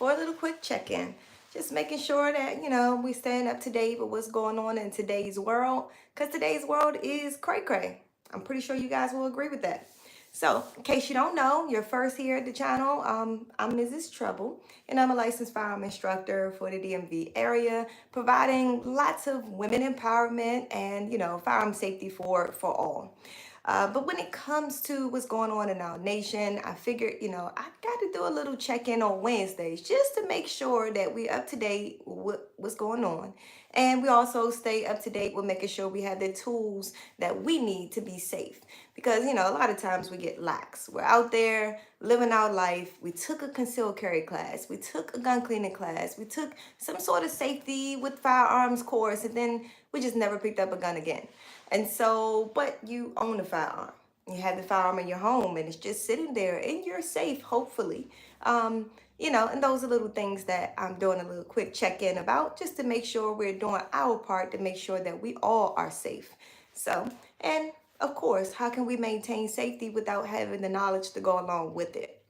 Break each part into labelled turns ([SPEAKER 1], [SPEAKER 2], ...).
[SPEAKER 1] for a little quick check-in. Just making sure that, we staying up to date with what's going on in today's world, because today's world is cray-cray. I'm pretty sure you guys will agree with that. So, in case you don't know, you're first here at the channel, I'm Mrs. Trouble, and I'm a licensed firearm instructor for the DMV area, providing lots of women empowerment and, firearm safety for all. But when it comes to what's going on in our nation, I figured, I got to do a little check-in on Wednesdays just to make sure that we're up to date with what's going on. And we also stay up to date with making sure we have the tools that we need to be safe. Because, a lot of times we get lax. We're out there living our life. We took a concealed carry class. We took a gun cleaning class. We took some sort of safety with firearms course. And then we just never picked up a gun again. And so, but you own a firearm. You have the firearm in your home and it's just sitting there and you're safe, hopefully. And those are little things that I'm doing a little quick check-in about just to make sure we're doing our part to make sure that we all are safe. So, and of course, how can we maintain safety without having the knowledge to go along with it?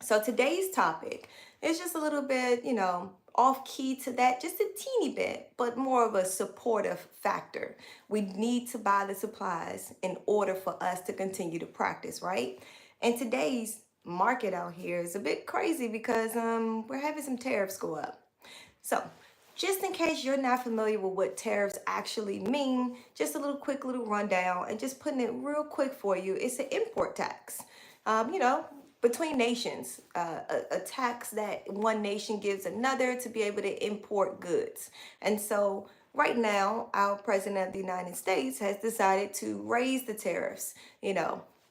[SPEAKER 1] So today's topic is just a little bit, off key to that, just a teeny bit, but more of a supportive factor. We need to buy the supplies in order for us to continue to practice, right? And today's market out here is a bit crazy because we're having some tariffs go up. So just in case you're not familiar with what tariffs actually mean, just a quick little rundown and just putting it real quick for you. It's an import tax. Between nations, a tax that one nation gives another to be able to import goods. And so right now, our president of the United States has decided to raise the tariffs.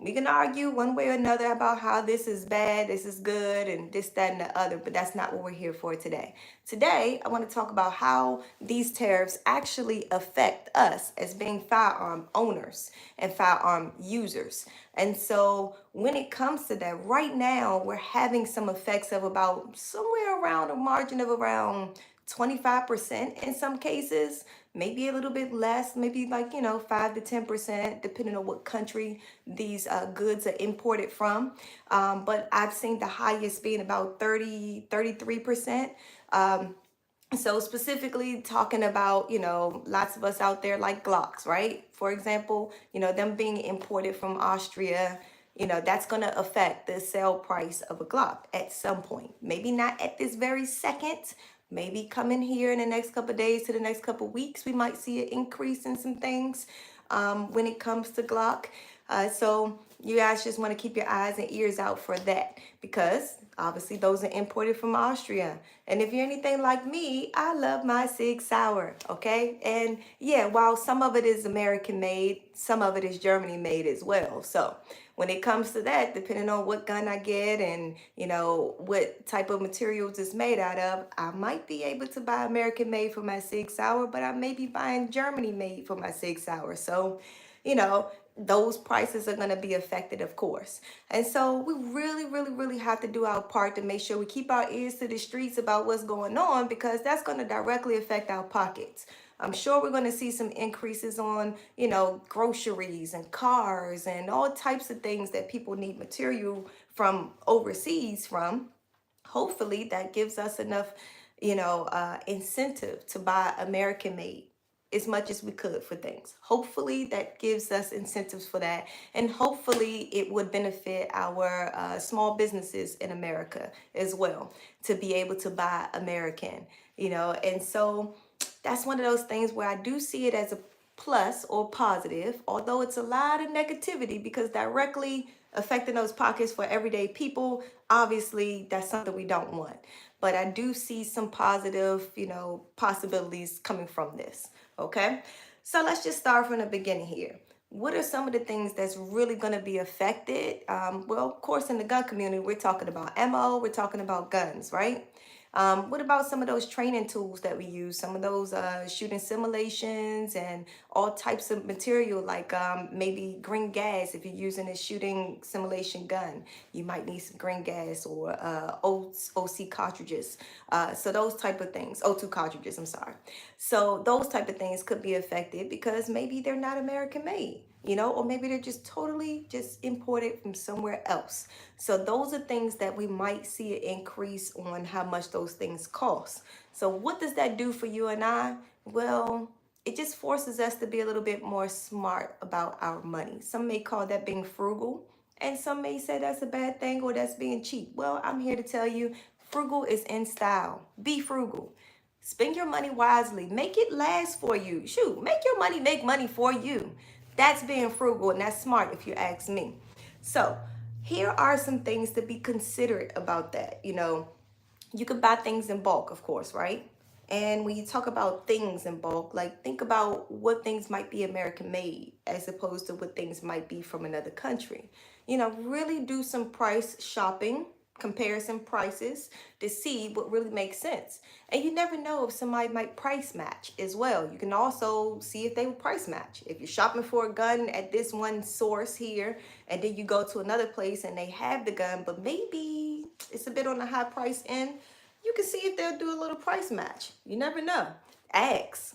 [SPEAKER 1] We can argue one way or another about how this is bad, this is good, and this, that, and the other, but that's not what we're here for today. Today, I want to talk about how these tariffs actually affect us as being firearm owners and firearm users. And so when it comes to that, right now, we're having some effects of about somewhere around a margin of around 25% in some cases, maybe a little bit less, maybe 5 to 10%, depending on what country these goods are imported from. But I've seen the highest being about 33%. So specifically talking about, lots of us out there like Glocks, right? For example, them being imported from Austria, that's going to affect the sale price of a Glock at some point. Maybe not at this very second. Maybe coming here in the next couple of days to the next couple of weeks, we might see an increase in some things when it comes to Glock. So you guys just want to keep your eyes and ears out for that because obviously those are imported from Austria. And if you're anything like me, I love my Sig Sauer, okay? And yeah, while some of it is American made, some of it is Germany made as well. So when it comes to that, depending on what gun I get and, what type of materials it's made out of, I might be able to buy American made for my Sig Sauer, but I may be buying Germany made for my Sig Sauer. So, those prices are going to be affected, of course. And so we really, really, really have to do our part to make sure we keep our ears to the streets about what's going on because that's going to directly affect our pockets. I'm sure we're going to see some increases on, groceries and cars and all types of things that people need material from overseas from. Hopefully that gives us enough, incentive to buy American made as much as we could for things. Hopefully that gives us incentives for that. And hopefully it would benefit our small businesses in America as well to be able to buy American, and so that's one of those things where I do see it as a plus or positive, although it's a lot of negativity because directly affecting those pockets for everyday people, obviously that's something we don't want. But I do see some positive, possibilities coming from this. Okay, so let's just start from the beginning here. What are some of the things that's really going to be affected? Well, of course, in the gun community, we're talking about ammo, we're talking about guns, right? What about some of those training tools that we use? Some of those shooting simulations and all types of material like maybe green gas. If you're using a shooting simulation gun, you might need some green gas or OC cartridges. So those type of things, O2 cartridges, I'm sorry. So those type of things could be affected because maybe they're not American made. or maybe they're just totally just imported from somewhere else. So those are things that we might see an increase on how much those things cost. So what does that do for you and I? Well, it just forces us to be a little bit more smart about our money. Some may call that being frugal, and some may say that's a bad thing or that's being cheap. Well, I'm here to tell you, frugal is in style. Be frugal. Spend your money wisely. Make it last for you. Shoot, make your money make money for you. That's being frugal, and that's smart if you ask me. So, here are some things to be considerate about that. You can buy things in bulk, of course, right? And when you talk about things in bulk, like think about what things might be American made as opposed to what things might be from another country. Really do some price shopping, comparison prices to see what really makes sense. And you never know if somebody might price match as well. You can also see if they will price match. If you're shopping for a gun at this one source here, and then you go to another place and they have the gun, but maybe it's a bit on the high price end, you can see if they'll do a little price match. You never know. Ask.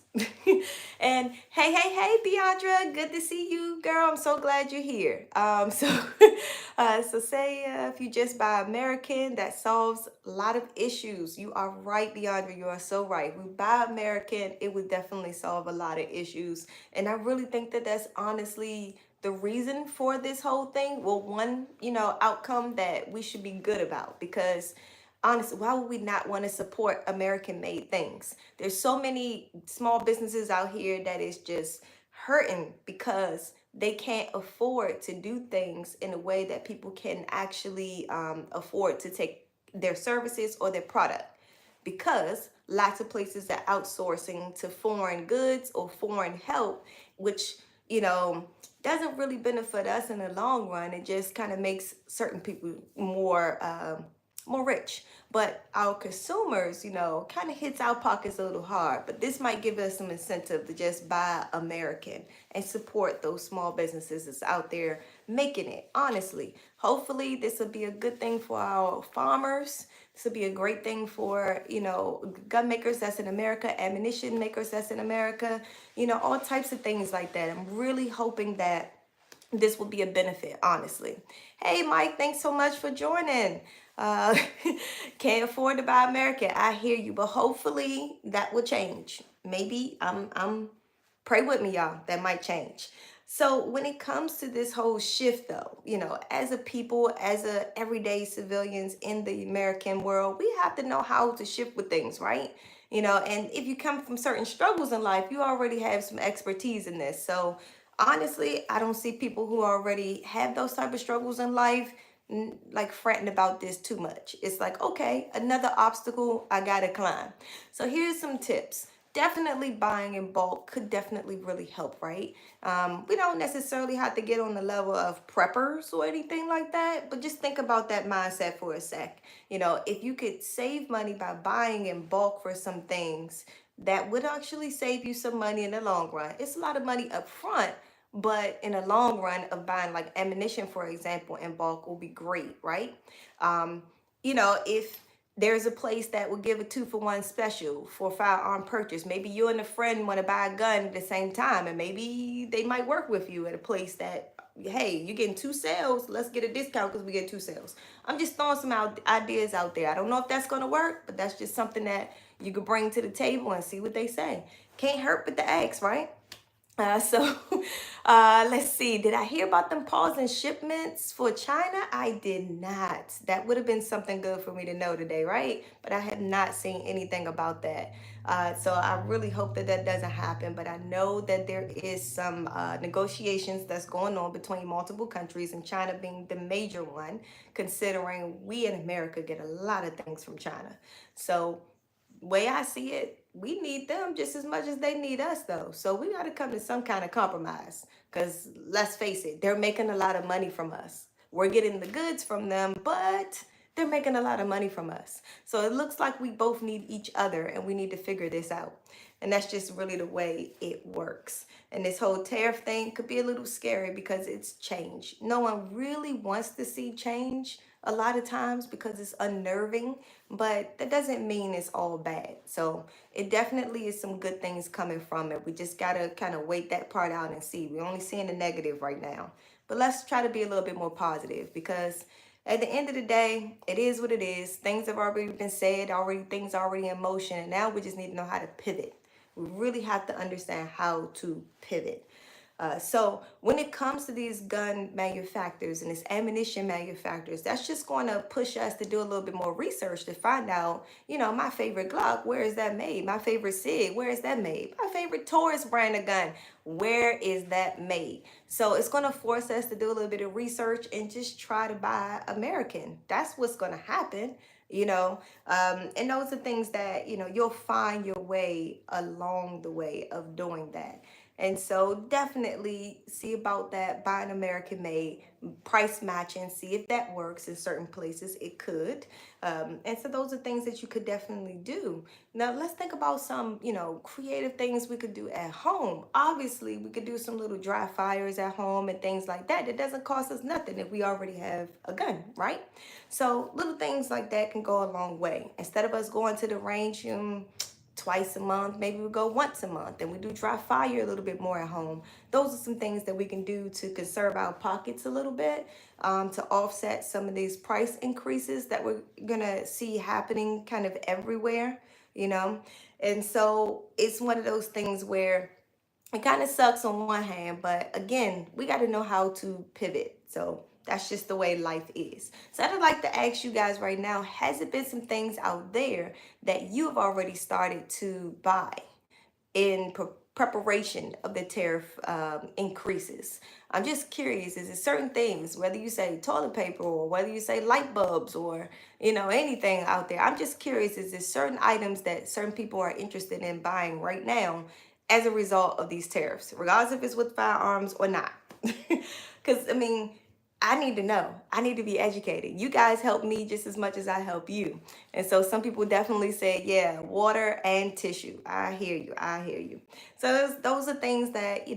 [SPEAKER 1] And hey, Deandra, good to see you, girl. I'm so glad you're here. So say if you just buy American, that solves a lot of issues. You are right, Deandra. You are so right. We buy American, it would definitely solve a lot of issues. And I really think that that's honestly the reason for this whole thing. Well, one, outcome that we should be good about, because honestly, why would we not want to support American made things? There's so many small businesses out here that is just hurting because they can't afford to do things in a way that people can actually afford to take their services or their product, because lots of places are outsourcing to foreign goods or foreign help, which doesn't really benefit us in the long run. It just kind of makes certain people more rich, but our consumers, kind of hits our pockets a little hard. But this might give us some incentive to just buy American and support those small businesses that's out there making it. Honestly, hopefully this will be a good thing for our farmers. This will be a great thing for, gun makers that's in America, ammunition makers that's in America, all types of things like that. I'm really hoping that this will be a benefit, honestly. Hey, Mike, thanks so much for joining. Uh, can't afford to buy American. I hear you, but hopefully that will change. Maybe I'm pray with me, y'all. That might change. So when it comes to this whole shift, though, as a people, as a everyday civilians in the American world, we have to know how to shift with things, right? And if you come from certain struggles in life, you already have some expertise in this. So honestly, I don't see people who already have those type of struggles in life like fretting about this too much. It's like, okay, another obstacle I gotta climb. So here's some tips. Definitely buying in bulk could definitely really help, right? We don't necessarily have to get on the level of preppers or anything like that, but just think about that mindset for a sec. If you could save money by buying in bulk for some things, that would actually save you some money in the long run. It's a lot of money up front, but in the long run of buying like ammunition, for example, in bulk will be great, right? If there's a place that will give a 2-for-1 special for firearm purchase, maybe you and a friend want to buy a gun at the same time, and maybe they might work with you at a place that, hey, you're getting 2 sales, let's get a discount because we get 2 sales. I'm just throwing some ideas out there. I don't know if that's going to work, but that's just something that you could bring to the table and see what they say. Can't hurt but to ask, right? So let's see. Did I hear about them pausing shipments for China? I did not. That would have been something good for me to know today, right? But I have not seen anything about that. So I really hope that that doesn't happen. But I know that there is some negotiations that's going on between multiple countries, and China being the major one, considering we in America get a lot of things from China. So way I see it, we need them just as much as they need us, though. So we got to come to some kind of compromise, because let's face it, they're making a lot of money from us. We're getting the goods from them, but they're making a lot of money from us. So it looks like we both need each other, and we need to figure this out. And that's just really the way it works. And this whole tariff thing could be a little scary because it's change. No one really wants to see change, a lot of times because it's unnerving, but that doesn't mean it's all bad. So it definitely is some good things coming from it. We just gotta kind of wait that part out and see. We're only seeing the negative right now. But let's try to be a little bit more positive, because at the end of the day, it is what it is. Things have already been said, already things are already in motion, and now we just need to know how to pivot. We really have to understand how to pivot. So when it comes to these gun manufacturers and this ammunition manufacturers, that's just going to push us to do a little bit more research to find out, my favorite Glock, where is that made? My favorite SIG, where is that made? My favorite Taurus brand of gun, where is that made? So it's going to force us to do a little bit of research and just try to buy American. That's what's going to happen. And those are things that you'll find your way along the way of doing that. And so definitely see about that, buying American made, price matching, see if that works in certain places. It could. And so those are things that you could definitely do. Now let's think about some, creative things we could do at home. Obviously, we could do some little dry fires at home and things like that. It doesn't cost us nothing if we already have a gun, right? So little things like that can go a long way. Instead of us going to the range, twice a month, maybe we go once a month, and we do dry fire a little bit more at home. Those are some things that we can do to conserve our pockets a little bit, to offset some of these price increases that we're gonna see happening kind of everywhere. And so it's one of those things where it kind of sucks on one hand, but again, we got to know how to pivot. So that's just the way life is. So I'd like to ask you guys right now, has it been some things out there that you've already started to buy in preparation of the tariff increases? I'm just curious, is it certain things, whether you say toilet paper or whether you say light bulbs or, anything out there? I'm just curious, is there certain items that certain people are interested in buying right now as a result of these tariffs, regardless if it's with firearms or not? Because, I need to know. I need to be educated. You guys help me just as much as I help you. And so some people definitely say, yeah, water and tissue. I hear you. I hear you. So those are things that,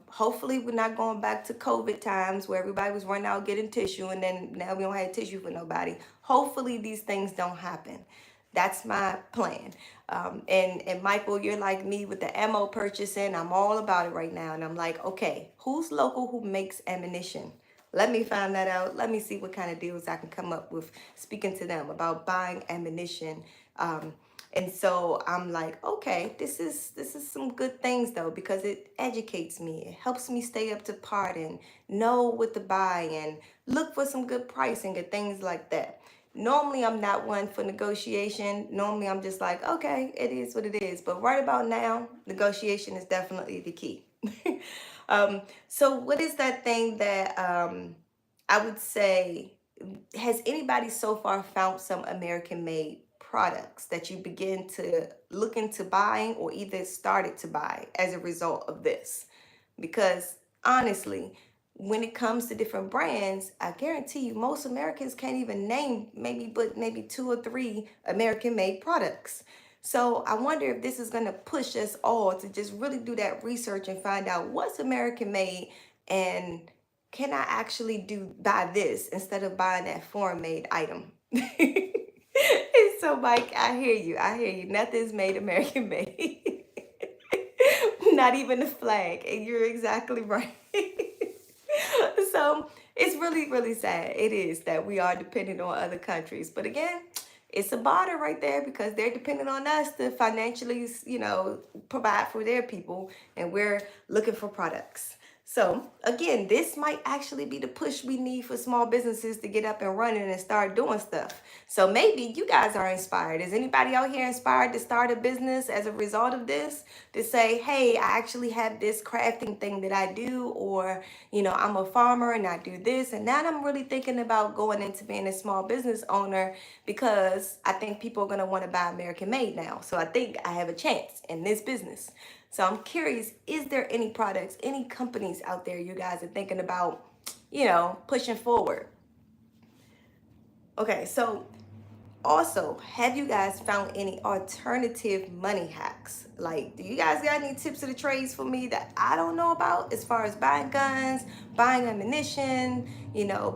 [SPEAKER 1] hopefully we're not going back to COVID times where everybody was running out getting tissue and then now we don't have tissue for nobody. Hopefully these things don't happen. That's my plan. And Michael, you're like me with the ammo purchasing. I'm all about it right now. And I'm like, okay, who's local who makes ammunition? Let me find that out. Let me see what kind of deals I can come up with speaking to them about buying ammunition. And so I'm like, okay, this is some good things though, because it educates me. It helps me stay up to par and know what to buy and look for some good pricing and things like that. Normally, I'm not one for negotiation. Normally, I'm just like, okay, it is what it is. But right about now, negotiation is definitely the key. So what is that thing that I would say, has anybody so far found some American made products that you begin to look into buying or either started to buy as a result of this? Because honestly, when it comes to different brands, I guarantee you most Americans can't even name maybe 2 or 3 American made products. So I wonder if this is going to push us all to just really do that research and find out what's American made, and can I actually buy this instead of buying that foreign made item? And so Mike, I hear you. I hear you. Nothing's made American made. Not even the flag. And you're exactly right. So it's really, really sad. It is that we are dependent on other countries. But again, it's a barter right there because they're dependent on us to financially, provide for their people, and we're looking for products. So again, this might actually be the push we need for small businesses to get up and running and start doing stuff. So maybe you guys are inspired. Is anybody out here inspired to start a business as a result of this? To say, hey, I actually have this crafting thing that I do, or, I'm a farmer and I do this. And now I'm really thinking about going into being a small business owner because I think people are going to want to buy American made now. So I think I have a chance in this business. So I'm curious, is there any products, any companies out there you guys are thinking about, pushing forward? Okay, so Also, have you guys found any alternative money hacks? Like, do you guys got any tips of the trades for me that I don't know about as far as buying guns, buying ammunition,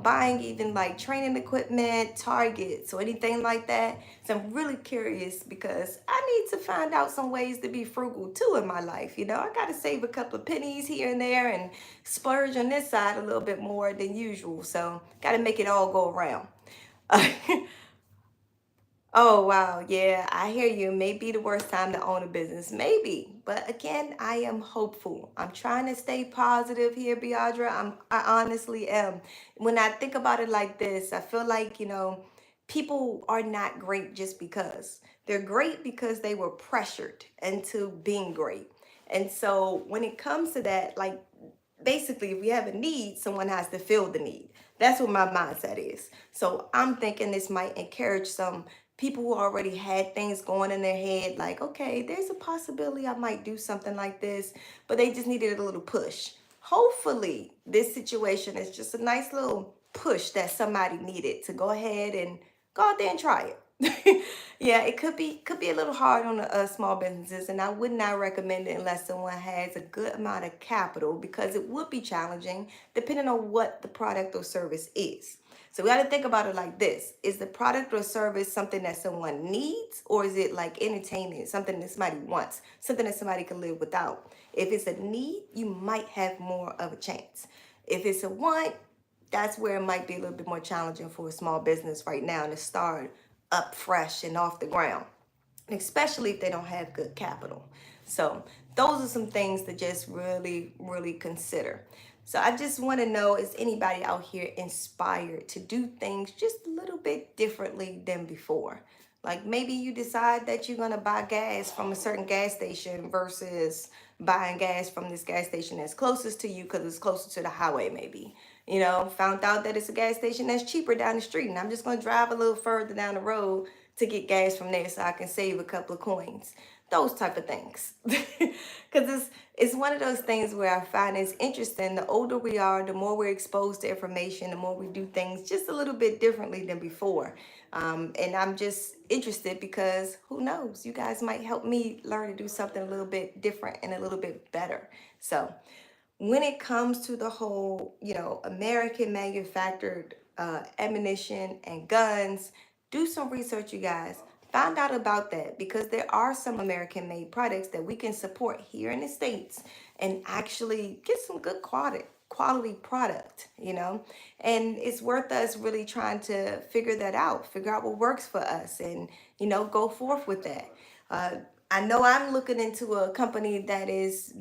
[SPEAKER 1] buying even like training equipment, targets, or anything like that? So I'm really curious because I need to find out some ways to be frugal too in my life. I got to save a couple of pennies here and there and splurge on this side a little bit more than usual. So, got to make it all go around. Oh, wow. Yeah, I hear you. Maybe the worst time to own a business. Maybe. But again, I am hopeful. I'm trying to stay positive here, Beaudra. I honestly am. When I think about it like this, I feel like, people are not great just because. They're great because they were pressured into being great. And so when it comes to that, like basically, if we have a need, someone has to fill the need. That's what my mindset is. So I'm thinking this might encourage some people who already had things going in their head, like, okay, there's a possibility I might do something like this, but they just needed a little push. Hopefully, this situation is just a nice little push that somebody needed to go ahead and go out there and try it. Yeah, it could be a little hard on the small businesses, and I would not recommend it unless someone has a good amount of capital because it would be challenging depending on what the product or service is. So we got to think about it like this: is the product or service something that someone needs, or is it like entertainment, something that somebody wants, something that somebody can live without? If it's a need, you might have more of a chance. If it's a want, that's where it might be a little bit more challenging for a small business right now to start up fresh and off the ground, especially if they don't have good capital. So those are some things to just really, really consider. So I just want to know, is anybody out here inspired to do things just a little bit differently than before? Like maybe you decide that you're going to buy gas from a certain gas station versus buying gas from this gas station that's closest to you because it's closer to the highway maybe. Found out that it's a gas station that's cheaper down the street, and I'm just going to drive a little further down the road to get gas from there so I can save a couple of coins. Those type of things. Because it's one of those things where I find it's interesting. The older we are, the more we're exposed to information, the more we do things just a little bit differently than before. And I'm just interested because who knows? You guys might help me learn to do something a little bit different and a little bit better. So when it comes to the whole, American manufactured ammunition and guns, do some research, you guys. Find out about that because there are some American made products that we can support here in the States and actually get some good quality product. And it's worth us really trying to figure out what works for us and, go forth with that. I know I'm looking into a company that is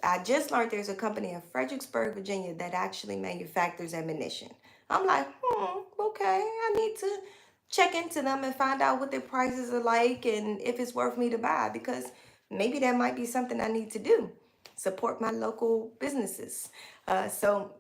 [SPEAKER 1] I just learned there's a company in Fredericksburg, Virginia that actually manufactures ammunition. I'm like, okay, I need to check into them and find out what their prices are like and if it's worth me to buy because maybe that might be something I need to do. Support my local businesses. So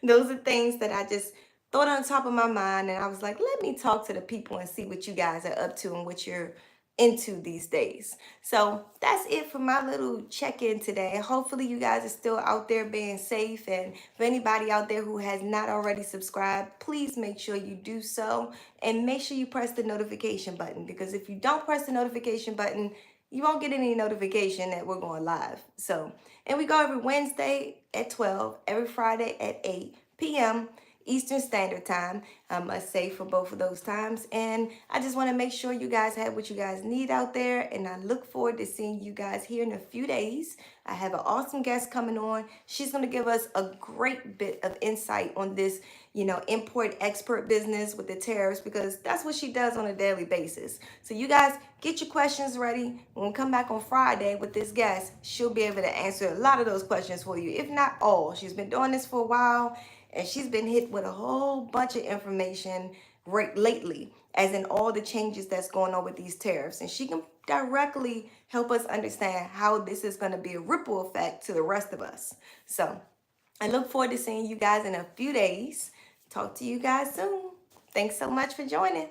[SPEAKER 1] those are things that I just thought on top of my mind, and I was like, let me talk to the people and see what you guys are up to and what you're into these days. So that's it for my little check-in today. Hopefully you guys are still out there being safe, and for anybody out there who has not already subscribed, please make sure you do so and make sure you press the notification button, because if you don't press the notification button, you won't get any notification that we're going live. So, and we go every Wednesday at 12, every Friday at 8 p.m. Eastern Standard Time, I must say, for both of those times. And I just want to make sure you guys have what you guys need out there. And I look forward to seeing you guys here in a few days. I have an awesome guest coming on. She's going to give us a great bit of insight on this, import export business with the tariffs, because that's what she does on a daily basis. So you guys get your questions ready. When we come back on Friday with this guest, she'll be able to answer a lot of those questions for you, if not all. She's been doing this for a while, and she's been hit with a whole bunch of information lately, as in all the changes that's going on with these tariffs. And she can directly help us understand how this is going to be a ripple effect to the rest of us. So I look forward to seeing you guys in a few days. Talk to you guys soon. Thanks so much for joining.